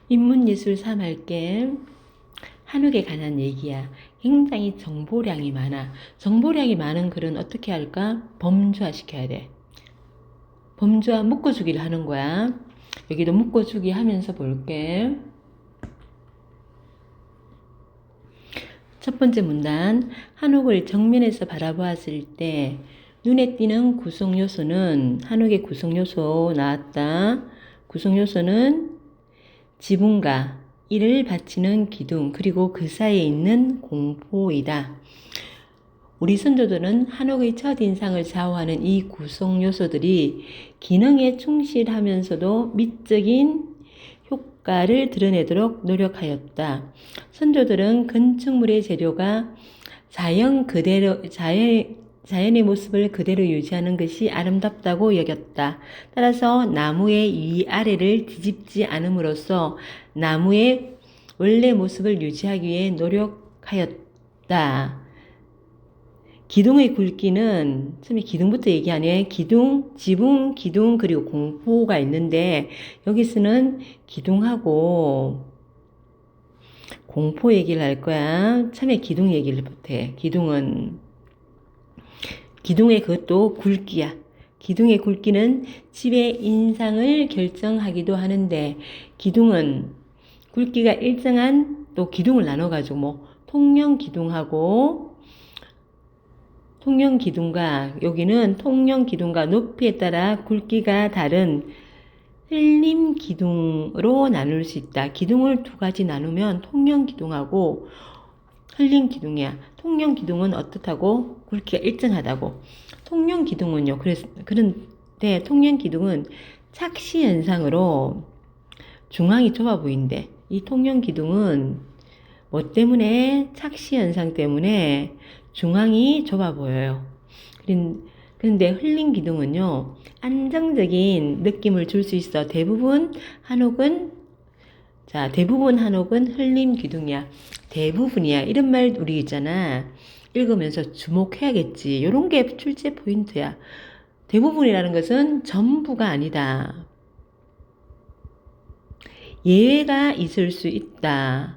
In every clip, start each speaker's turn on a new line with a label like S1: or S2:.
S1: 인문예술 3할게 한옥에 관한 얘기야. 굉장히 정보량이 많아. 정보량이 많은 글은 어떻게 할까? 범주화 시켜야 돼. 범주화 묶어주기를 하는 거야. 여기도 묶어주기 하면서 볼게. 첫 번째 문단, 한옥을 정면에서 바라보았을 때 눈에 띄는 구성요소는, 한옥의 구성요소 나왔다. 구성요소는 지붕과 이를 받치는 기둥, 그리고 그 사이에 있는 공포이다. 우리 선조들은 한옥의 첫인상을 좌우하는 이 구성 요소들이 기능에 충실하면서도 미적인 효과를 드러내도록 노력하였다. 선조들은 건축물의 재료가 자연의 모습을 그대로 유지하는 것이 아름답다고 여겼다. 따라서 나무의 위아래를 뒤집지 않음으로써 나무의 원래 모습을 유지하기 위해 노력하였다. 기둥의 굵기는, 처음에 기둥부터 얘기하네. 기둥, 지붕, 기둥, 그리고 공포가 있는데, 여기서는 기둥하고 공포 얘기를 할 거야. 처음에 기둥 얘기를 못해. 기둥의 그것도 굵기야. 기둥의 굵기는 집의 인상을 결정하기도 하는데, 기둥은 굵기가 일정한, 또 기둥을 나눠가지고, 통영기둥과 여기는 통영기둥과 높이에 따라 굵기가 다른 흘림기둥으로 나눌 수 있다. 기둥을 두 가지 나누면 통영기둥하고 흘림기둥이야. 통영기둥은 어떻다고? 굵기가 일정하다고. 통영기둥은요. 그런데 통영기둥은 착시 현상으로 중앙이 좁아 보인대. 이 통영기둥은 뭐 때문에? 착시 현상 때문에 중앙이 좁아 보여요. 그런데 흘림기둥은요, 안정적인 느낌을 줄 수 있어. 대부분 한옥은 흘림기둥이야. 대부분이야. 이런 말 우리 있잖아. 읽으면서 주목해야겠지. 이런 게 출제 포인트야. 대부분이라는 것은 전부가 아니다. 예외가 있을 수 있다.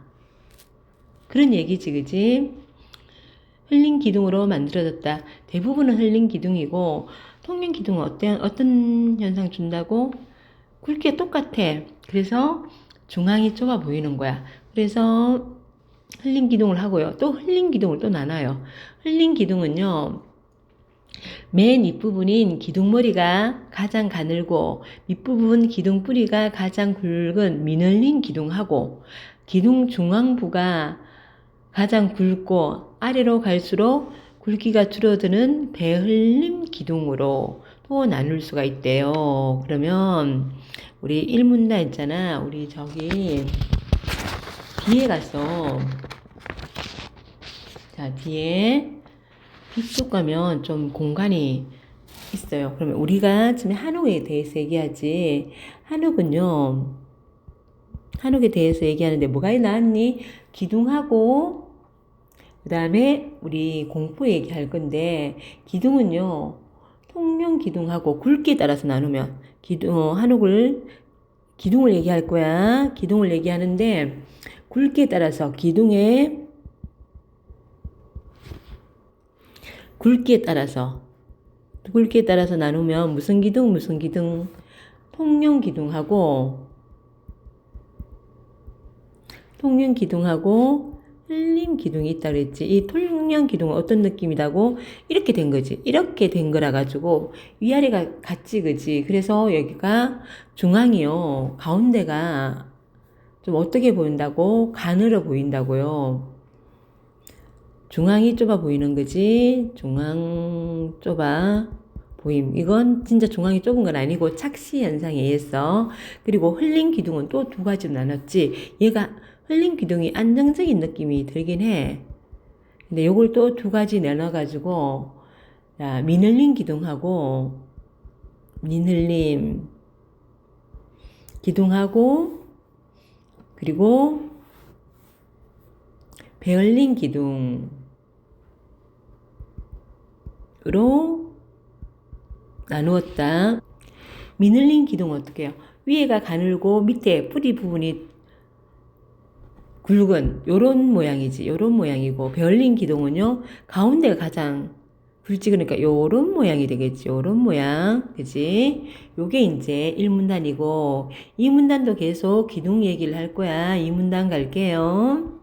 S1: 그런 얘기지, 그지? 흘림기둥으로 만들어졌다. 대부분은 흘림기둥이고, 통영기둥은 어떤 현상 준다고? 굵기가 똑같아. 그래서 중앙이 좁아 보이는 거야. 그래서 흘림기둥을 하고요. 또 흘림기둥을 또 나눠요. 흘림기둥은요, 맨 윗부분인 기둥머리가 가장 가늘고 밑부분 기둥뿌리가 가장 굵은 미늘린 기둥하고, 기둥 중앙부가 가장 굵고 아래로 갈수록 굵기가 줄어드는 배흘림 기둥으로 또 나눌 수가 있대요. 그러면 우리 1문단 있잖아. 우리 저기 뒤에 가서, 자, 뒤에 뒤쪽 가면 좀 공간이 있어요. 그러면 우리가 지금 한옥에 대해서 얘기하지. 한옥에 대해서 얘기하는데 뭐가 나왔니? 기둥하고 그 다음에 우리 공포 얘기할 건데, 기둥은요, 통영기둥하고 굵기에 따라서 나누면 기둥을 얘기할 거야. 기둥을 얘기하는데 굵기에 따라서 굵기에 따라서 나누면 무슨 기둥? 통영기둥하고 흘림기둥이 있다 그랬지. 이 통영기둥은 어떤 느낌이라고? 이렇게 된 거지. 이렇게 된 거라 가지고 위아래가 같지, 그지? 그래서 여기가 중앙이요. 가운데가 좀 어떻게 보인다고? 가늘어 보인다고요. 중앙이 좁아 보이는 거지. 중앙 좁아 보임. 이건 진짜 중앙이 좁은 건 아니고 착시 현상에 의해서. 그리고 흘림기둥은 또 두 가지로 나눴지. 얘가 흘림기둥이 안정적인 느낌이 들긴 해. 근데 요걸 또 두 가지 나눠가지고, 자, 미늘림 기둥하고, 미늘림 기둥하고, 그리고 베얼린 기둥으로 나누었다. 미늘린 기둥은 어떻게 해요? 위에가 가늘고 밑에 뿌리 부분이 굵은 요런 모양이지. 요런 모양이고 베를린 기둥은요. 가운데가 가장 굵지. 그러니까 요런 모양이 되겠지. 요런 모양. 그지? 요게 이제 1문단이고 2문단도 계속 기둥 얘기를 할 거야. 2문단 갈게요.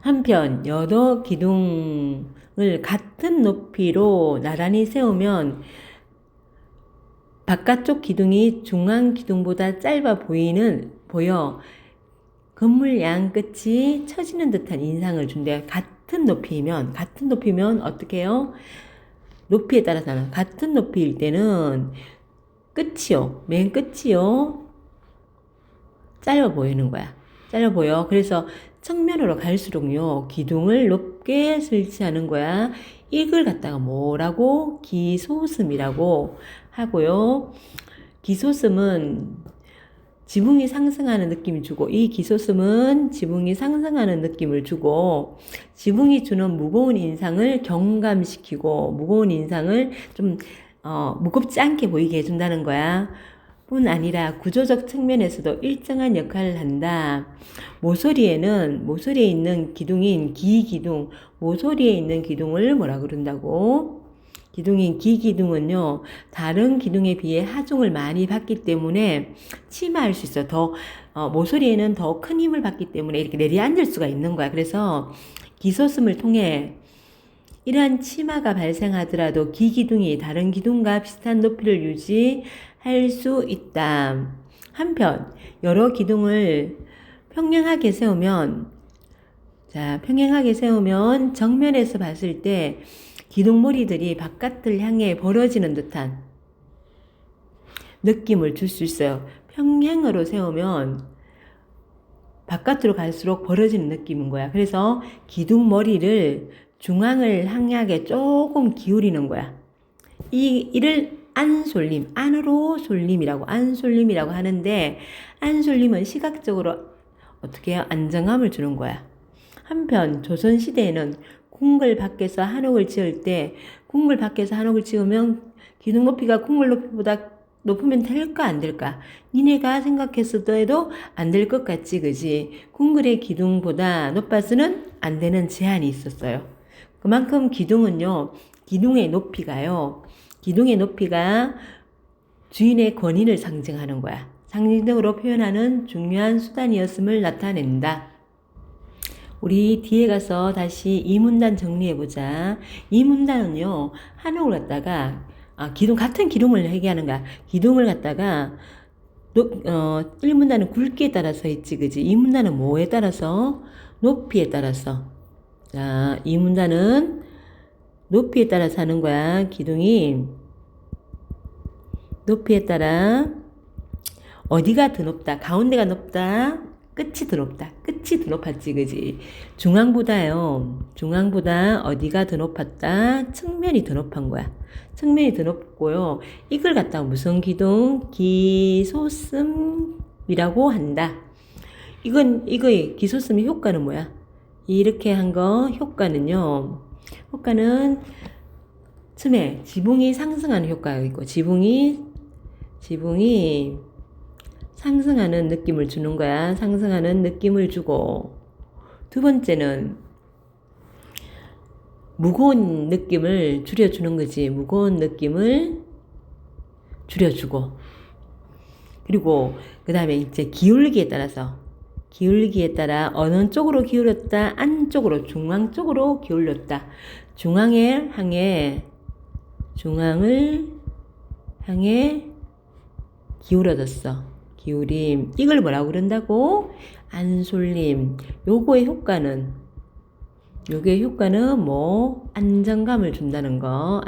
S1: 한편 여러 기둥을 같은 높이로 나란히 세우면 바깥쪽 기둥이 중앙 기둥보다 짧아 보여 건물 양 끝이 처지는 듯한 인상을 준대. 같은 높이면 어떻게 해요? 높이에 따라서는 같은 높이일 때는 끝이요. 맨 끝이요. 짧아 보이는 거야. 짧아 보여. 그래서 측면으로 갈수록요. 기둥을 높게 설치하는 거야. 이걸 갖다가 뭐라고? 기소슴이라고 하고요. 기소슴은 지붕이 상승하는 느낌을 주고, 이 기소슴은 지붕이 상승하는 느낌을 주고, 지붕이 주는 무거운 인상을 경감시키고, 무거운 인상을 좀 무겁지 않게 보이게 해준다는 거야. 뿐 아니라 구조적 측면에서도 일정한 역할을 한다. 모서리에 있는 기둥인 기기둥, 모서리에 있는 기둥을 뭐라 그런다고? 기둥인 기기둥은요, 다른 기둥에 비해 하중을 많이 받기 때문에 침하할 수 있어. 모서리에는 더 큰 힘을 받기 때문에 이렇게 내려앉을 수가 있는 거야. 그래서 기소슴을 통해 이러한 침하가 발생하더라도 기기둥이 다른 기둥과 비슷한 높이를 유지할 수 있다. 한편 여러 기둥을 평행하게 세우면 정면에서 봤을 때 기둥머리들이 바깥을 향해 벌어지는 듯한 느낌을 줄 수 있어요. 평행으로 세우면 바깥으로 갈수록 벌어지는 느낌인 거야. 그래서 기둥머리를 중앙을 향하게 조금 기울이는 거야. 이를 안솔림, 안으로 솔림이라고 하는데, 안솔림은 시각적으로 어떻게 해요? 안정감을 주는 거야. 한편 조선시대에는 궁궐 밖에서 한옥을 지으면 기둥 높이가 궁궐 높이보다 높으면 될까 안 될까? 니네가 생각했을 때도 안 될 것 같지, 그지? 궁궐의 기둥보다 높아서는 안 되는 제한이 있었어요. 그만큼 기둥의 높이가 주인의 권위를 상징하는 거야. 상징적으로 표현하는 중요한 수단이었음을 나타낸다. 우리 뒤에 가서 다시 이 문단 정리해보자. 이 문단은요, 한옥을 갖다가, 같은 기둥을 얘기하는 거야. 기둥을 갖다가, 1문단은 굵기에 따라서 있지, 그지? 이 문단은 뭐에 따라서? 높이에 따라서. 자, 이 문단은 높이에 따라서 하는 거야. 기둥이 높이에 따라 어디가 더 높다? 가운데가 높다? 끝이 더 높았지, 그지? 중앙보다 어디가 더 높았다? 측면이 더 높은 거야. 측면이 더 높고요. 이걸 갖다가 무슨 기둥? 기소슴이라고 한다. 이거의 기소슴의 효과는 뭐야? 이렇게 한 거, 효과는 처음에 지붕이 상승하는 효과가 있고, 지붕이 상승하는 느낌을 주는 거야. 상승하는 느낌을 주고, 두 번째는 무거운 느낌을 줄여주는 거지. 무거운 느낌을 줄여주고, 그리고 그 다음에 이제 기울기에 따라 어느 쪽으로 기울였다, 안쪽으로, 중앙 쪽으로 기울였다. 중앙을 향해 기울어졌어. 기울임. 이걸 뭐라고 그런다고? 안솔림. 요거의 효과는 뭐? 안정감을 준다는 거.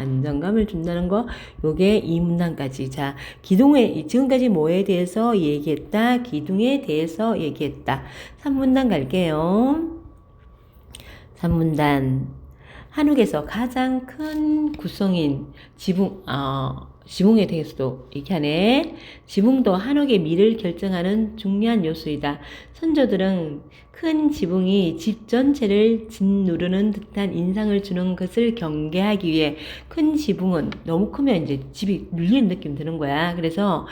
S1: 요게 이 문단까지. 자, 지금까지 뭐에 대해서 얘기했다? 기둥에 대해서 얘기했다. 3문단 갈게요. 3문단. 한옥에서 가장 큰 구성인 지붕에 대해서도 얘기하네. 지붕도 한옥의 미를 결정하는 중요한 요소이다. 선조들은 큰 지붕이 집 전체를 짓누르는 듯한 인상을 주는 것을 경계하기 위해, 큰 지붕은 너무 크면 이제 집이 눌리는 느낌 드는 거야. 그래서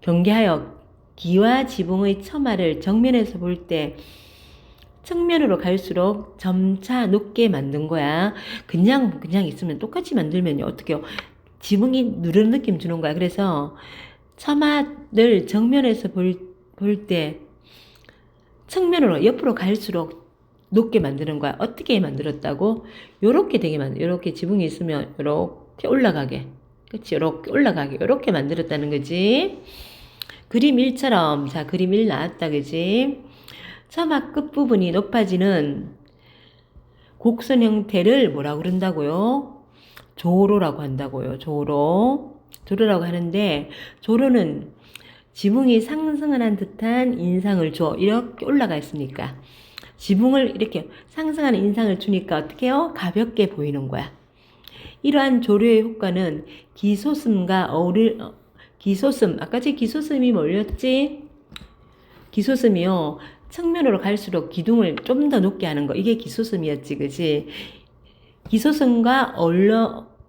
S1: 경계하여 기와 지붕의 처마를 정면에서 볼 때 측면으로 갈수록 점차 높게 만든 거야. 그냥 있으면 똑같이 만들면 어떡해요? 지붕이 누르는 느낌 주는 거야. 그래서 처마를 정면에서 볼 때 측면으로 옆으로 갈수록 높게 만드는 거야. 어떻게 만들었다고? 요렇게 되게 요렇게 지붕이 있으면 요렇게 올라가게. 그치? 요렇게 올라가게. 요렇게 만들었다는 거지. 그림 1처럼. 자, 그림 1 나왔다. 그지? 처마 끝부분이 높아지는 곡선 형태를 뭐라고 그런다고요? 조로라고 한다고요. 조로라고 하는데, 조로는 지붕이 상승하는 듯한 인상을 줘. 이렇게 올라가 있으니까. 지붕을 이렇게 상승하는 인상을 주니까 어떻게 해요? 가볍게 보이는 거야. 이러한 조류의 효과는 기소슴과 기소슴, 아까 제 기소슴이 뭐였지? 기소슴이요. 측면으로 갈수록 기둥을 좀 더 높게 하는 거. 이게 기소슴이었지, 그지? 기소슴과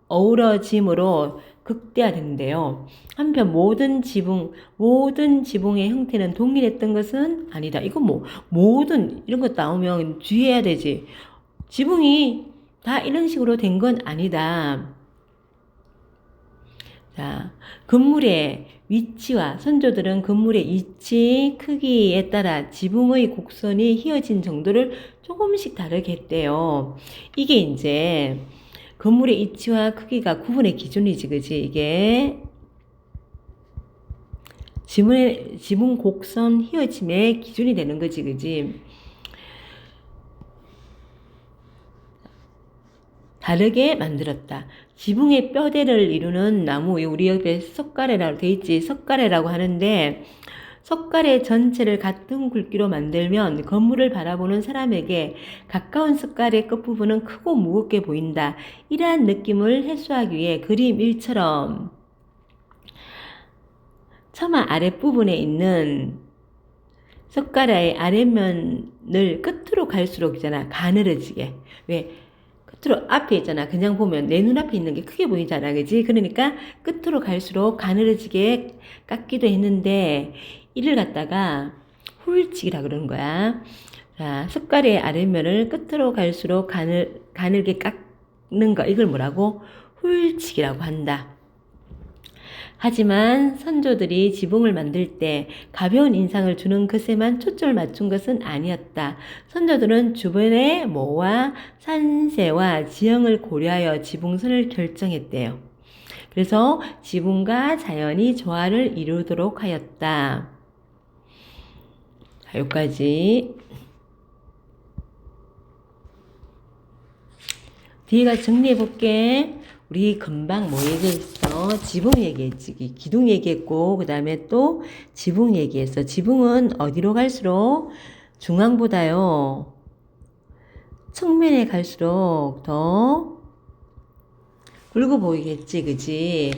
S1: 어우러짐으로 극대화되는데요. 한편 모든 지붕의 형태는 동일했던 것은 아니다. 이거 모든 이런 것 나오면 주의해야 되지. 지붕이 다 이런 식으로 된 건 아니다. 자, 건물의 위치와 선조들은 건물의 위치, 크기에 따라 지붕의 곡선이 휘어진 정도를 조금씩 다르게 했대요. 이게 이제 건물의 위치와 크기가 구분의 기준이지, 그지? 이게 지붕 곡선 휘어짐의 기준이 되는 거지, 그지? 다르게 만들었다. 지붕의 뼈대를 이루는 나무, 우리 옆에 석가래라고 돼 있지. 석가래라고 하는데, 석가래 전체를 같은 굵기로 만들면 건물을 바라보는 사람에게 가까운 석가래 끝부분은 크고 무겁게 보인다. 이러한 느낌을 해소하기 위해 그림 1처럼 처마 아랫부분에 있는 석가래의 아랫면을 끝으로 갈수록 있잖아. 가늘어지게. 왜? 끝으로 앞에 있잖아. 그냥 보면 내 눈앞에 있는 게 크게 보이잖아. 그지? 그러니까 끝으로 갈수록 가늘어지게 깎기도 했는데 이를 갖다가 홀치기라 그러는 거야. 자, 석가래의 아랫면을 끝으로 갈수록 가늘게 깎는 거. 이걸 뭐라고? 홀치기라고 한다. 하지만 선조들이 지붕을 만들 때 가벼운 인상을 주는 것에만 초점을 맞춘 것은 아니었다. 선조들은 주변의 모와 산세와 지형을 고려하여 지붕선을 결정했대요. 그래서 지붕과 자연이 조화를 이루도록 하였다. 자, 여기까지. 뒤에가 정리해볼게. 우리 금방 뭐 얘기했어? 지붕 얘기했지. 기둥 얘기했고, 그 다음에 또 지붕 얘기했어. 지붕은 어디로 갈수록 중앙보다요, 측면에 갈수록 더 굵어 보이겠지, 그지?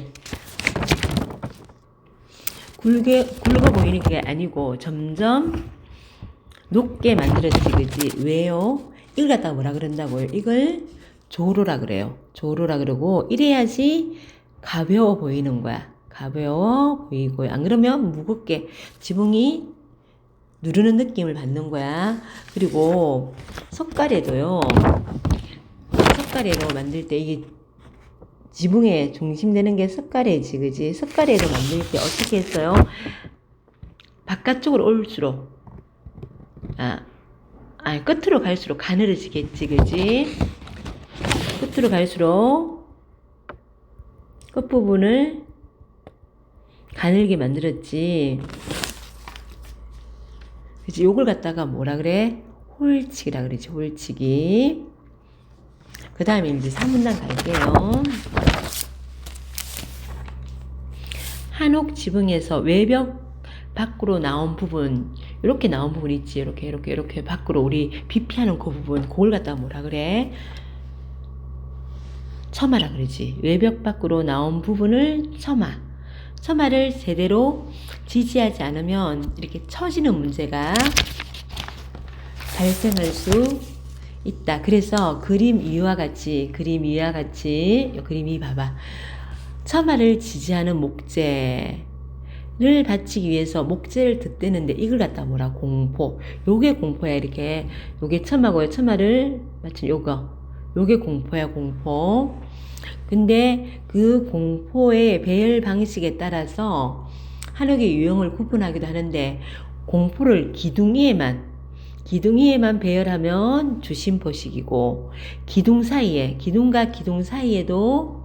S1: 굵어 보이는 게 아니고 점점 높게 만들어지지, 그지? 왜요? 이걸 갖다가 뭐라 그런다고요? 이걸 조로라 그래요. 조로라 그러고, 이래야지 가벼워 보이는 거야. 가벼워 보이고, 안 그러면 무겁게 지붕이 누르는 느낌을 받는 거야. 그리고 석가래도 만들 때 이게 지붕에 중심되는 게 석가래지, 그지? 석가래도 만들 때 어떻게 했어요? 바깥쪽으로 올수록, 끝으로 갈수록 가늘어지겠지, 그지? 끝으로 갈수록 끝부분을 가늘게 만들었지. 그치? 요걸 갖다가 뭐라 그래? 홀치기라 그러지, 홀치기. 그 다음에 이제 3문단 갈게요. 한옥 지붕에서 외벽 밖으로 나온 부분, 이렇게 나온 부분 있지. 이렇게 밖으로 우리 비피하는 그 부분, 그걸 갖다가 뭐라 그래? 처마라 그러지. 외벽 밖으로 나온 부분을 처마를 제대로 지지하지 않으면 이렇게 처지는 문제가 발생할 수 있다. 그래서 그림 2와 같이 그림 2 봐봐. 처마를 지지하는 목재, 늘 바치기 위해서 목재를 덧대는데 이걸 갖다 뭐라 공포. 요게 공포야 이렇게. 요게 첨하고요. 첨하를 맞춘 요게 공포야 공포. 근데 그 공포의 배열 방식에 따라서 한옥의 유형을 구분하기도 하는데 공포를 기둥 위에만 배열하면 주심포식이고 기둥과 기둥 사이에도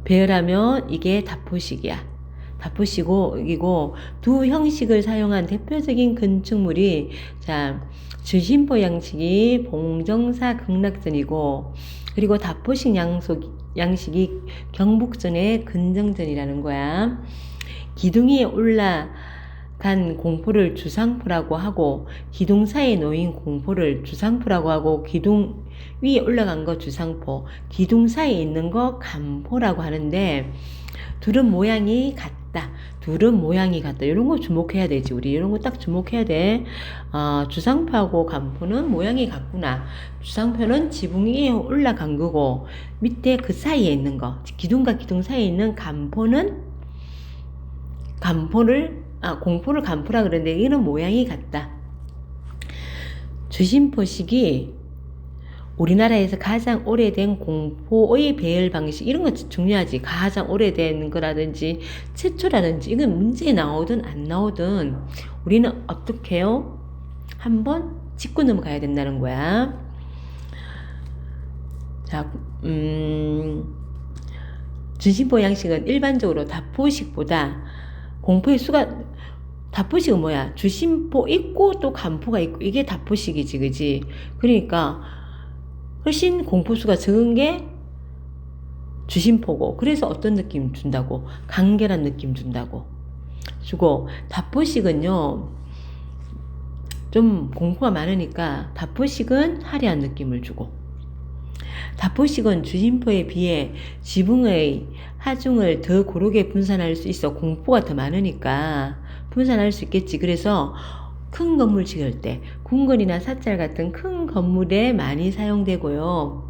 S1: 배열하면 이게 다포식이야. 다포식이고 두 형식을 사용한 대표적인 건축물이 자 주심포 양식이 봉정사 극락전이고 그리고 다포식 양식이 경북전의 근정전이라는 거야. 기둥 위에 올라간 공포를 주상포라고 하고 기둥 사이에 놓인 공포를 주상포라고 하고 기둥 위에 올라간 거 주상포, 기둥 사이에 있는 거 간포라고 하는데 둘은 모양이 같다. 이런 거 주목해야 되지. 우리 이런 거 딱 주목해야 돼. 주상포하고 간포는 모양이 같구나. 주상포는 지붕 위에 올라간 거고 밑에 그 사이에 있는 거 기둥과 기둥 사이에 있는 공포를 간포라 그러는데 이는 모양이 같다. 주심포식이 우리나라에서 가장 오래된 공포의 배열 방식 이런 거 중요하지. 가장 오래된 거라든지 최초라든지 이건 문제에 나오든 안 나오든 우리는 어떻게 해요? 한번 짚고 넘어가야 된다는 거야. 자, 주심포 양식은 일반적으로 다포식보다 공포의 수가 다포식은 뭐야? 주심포 있고 또 간포가 있고 이게 다포식이지, 그지? 그러니까 훨씬 공포수가 적은 게 주심포고 그래서 어떤 느낌 준다고? 간결한 느낌 준다고 주고 다포식은요 좀 공포가 많으니까 다포식은 화려한 느낌을 주고 다포식은 주심포에 비해 지붕의 하중을 더 고르게 분산할 수 있어 공포가 더 많으니까 분산할 수 있겠지. 그래서 큰 건물 지을 때 궁궐이나 사찰 같은 큰 건물에 많이 사용되고요.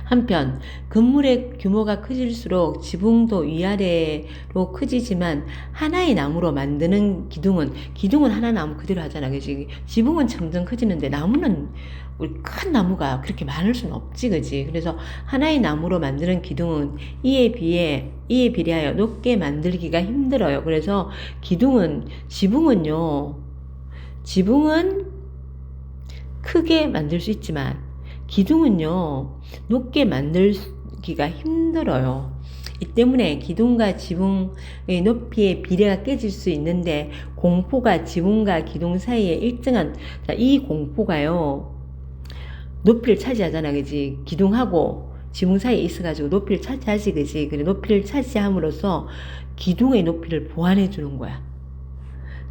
S1: 한편 건물의 규모가 커질수록 지붕도 위아래로 커지지만 하나의 나무로 만드는 기둥은 하나 나무 그대로 하잖아. 그지? 지붕은 점점 커지는데 나무는 우리 큰 나무가 그렇게 많을 수는 없지. 그지? 그래서 하나의 나무로 만드는 기둥은 이에 비례하여 높게 만들기가 힘들어요. 그래서 지붕은 크게 만들 수 있지만 기둥은요 높게 만들기가 힘들어요. 이 때문에 기둥과 지붕의 높이의 비례가 깨질 수 있는데 공포가 지붕과 기둥 사이에 일정한 이 공포가요 높이를 차지하잖아. 그지? 기둥하고 지붕 사이에 있어가지고 높이를 차지하지. 그지? 그래 높이를 차지함으로써 기둥의 높이를 보완해 주는 거야.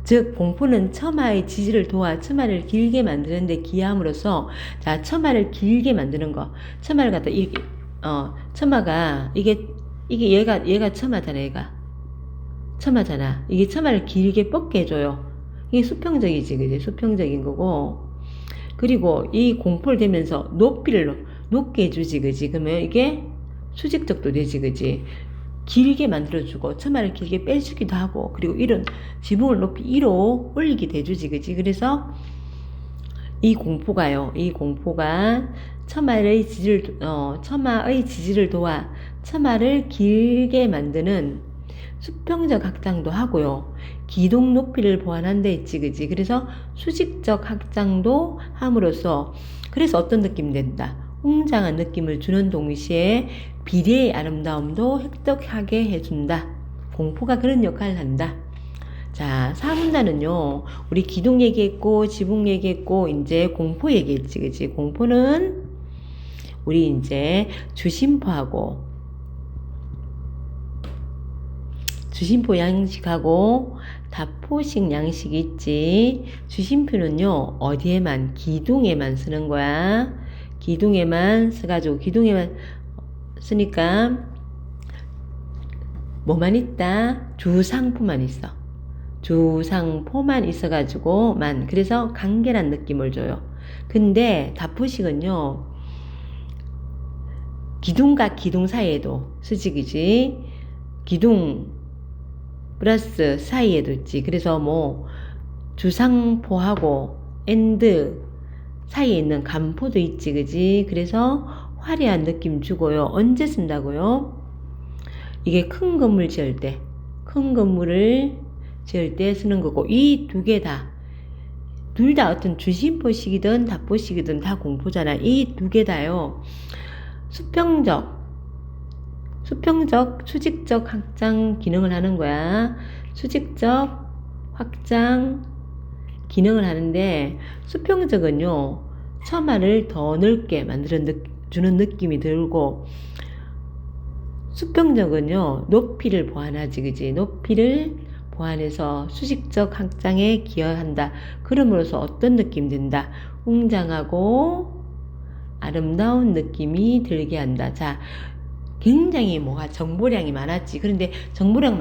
S1: 즉 공포는 처마의 지지를 도와 처마를 길게 만드는 데 기여함으로써 자 처마를 길게 만드는 거 처마를 갖다 처마가 이게 얘가 처마잖아. 처마잖아. 이게 처마를 길게 뻗게 해줘요. 이게 수평적이지. 그지? 수평적인 거고 그리고 이 공포를 대면서 높이를 높게 해주지. 그지? 그러면 이게 수직적도 되지. 그지? 길게 만들어주고 처마를 길게 빼주기도 하고 그리고 이런 지붕을 높이 위로 올리기도 해주지. 그지? 그래서 이 공포가 처마의 지지를 도와 처마를 길게 만드는 수평적 확장도 하고요. 기둥 높이를 보완한 데 있지. 그지? 그래서 수직적 확장도 함으로써 그래서 어떤 느낌이 된다? 웅장한 느낌을 주는 동시에 비례의 아름다움도 획득하게 해준다. 공포가 그런 역할을 한다. 자, 4문단은요, 우리 기둥 얘기했고, 지붕 얘기했고, 이제 공포 얘기했지, 그지? 공포는 우리 이제 주심포 양식하고 다포식 양식이 있지. 주심표는요, 어디에만? 기둥에만 쓰는 거야. 기둥에만 써가지고, 기둥에만 쓰니까, 뭐만 있다? 주상포만 있어. 주상포만 있어가지고, 그래서 간결한 느낌을 줘요. 근데 다포식은요, 기둥과 기둥 사이에도 수직이지. 기둥 플러스 사이에도 있지. 그래서 뭐 주상포하고 엔드 사이에 있는 간포도 있지, 그지? 그래서 화려한 느낌 주고요. 언제 쓴다고요? 이게 큰 건물 지을 때, 큰 건물을 지을 때 쓰는 거고, 이 두 개 다, 둘 다 어떤 주심포식이든 답포식이든 다 공포잖아. 이 두 개 다요. 수평적, 수직적 확장 기능을 하는 거야. 수직적 확장 기능을 하는데, 수평적은요, 처마를 더 넓게 주는 느낌이 들고, 수평적은요, 높이를 보완하지, 그지? 높이를 보완해서 수직적 확장에 기여한다. 그럼으로써 어떤 느낌 든다? 웅장하고 아름다운 느낌이 들게 한다. 자, 굉장히 뭐가 정보량이 많았지. 그런데 정보량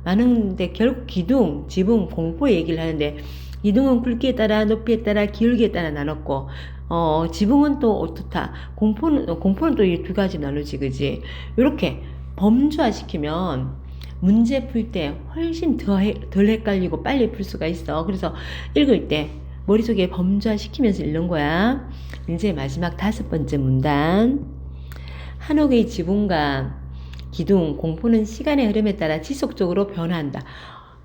S1: 많은데 결국 기둥, 지붕, 공포 얘기를 하는데, 기둥은 굵기에 따라, 높이에 따라, 기울기에 따라 나눴고, 지붕은 또 어떻다. 공포는 또 이 두 가지 나누지, 그지? 이렇게 범주화시키면 문제 풀 때 훨씬 덜 헷갈리고 빨리 풀 수가 있어. 그래서 읽을 때 머릿속에 범주화시키면서 읽는 거야. 이제 마지막 5번째 문단. 한옥의 지붕과 기둥, 공포는 시간의 흐름에 따라 지속적으로 변화한다.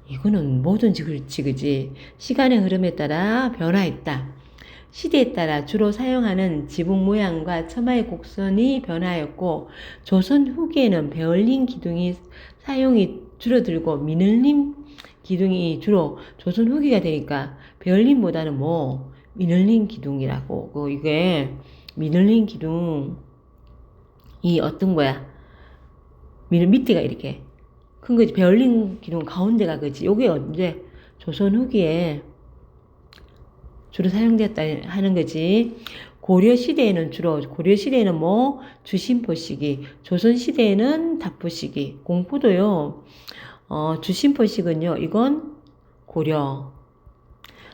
S1: 이거는 뭐든지 그렇지, 그지? 시간의 흐름에 따라 변화했다. 시대에 따라 주로 사용하는 지붕 모양과 처마의 곡선이 변화하였고, 조선 후기에는 베얼린 기둥이 사용이 줄어들고 미늘림 기둥이 주로 조선 후기가 되니까 베얼린보다는 뭐 미늘림 기둥이라고. 이게 미늘림 기둥이 어떤 거야? 밑에가 이렇게 큰 거지. 베얼린 기둥 가운데가 그지. 요게 언제 조선 후기에 주로 사용되었다 하는 거지. 고려 시대에는 뭐 주심포식이, 조선 시대에는 답포식이, 공포도요. 주심포식은요, 이건 고려,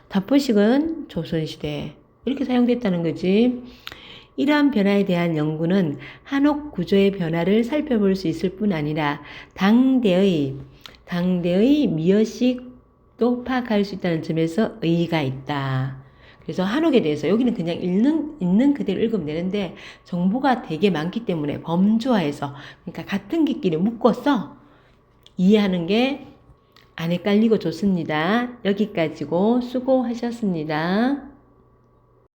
S1: 답포식은 조선 시대 이렇게 사용됐다는 거지. 이러한 변화에 대한 연구는 한옥 구조의 변화를 살펴볼 수 있을 뿐 아니라 당대의 미여식도 파악할 수 있다는 점에서 의의가 있다. 그래서 한옥에 대해서 여기는 그냥 있는 그대로 읽으면 되는데 정보가 되게 많기 때문에 범주화해서, 그러니까 같은 길끼리 묶어서 이해하는 게 안 헷갈리고 좋습니다. 여기까지고 수고하셨습니다.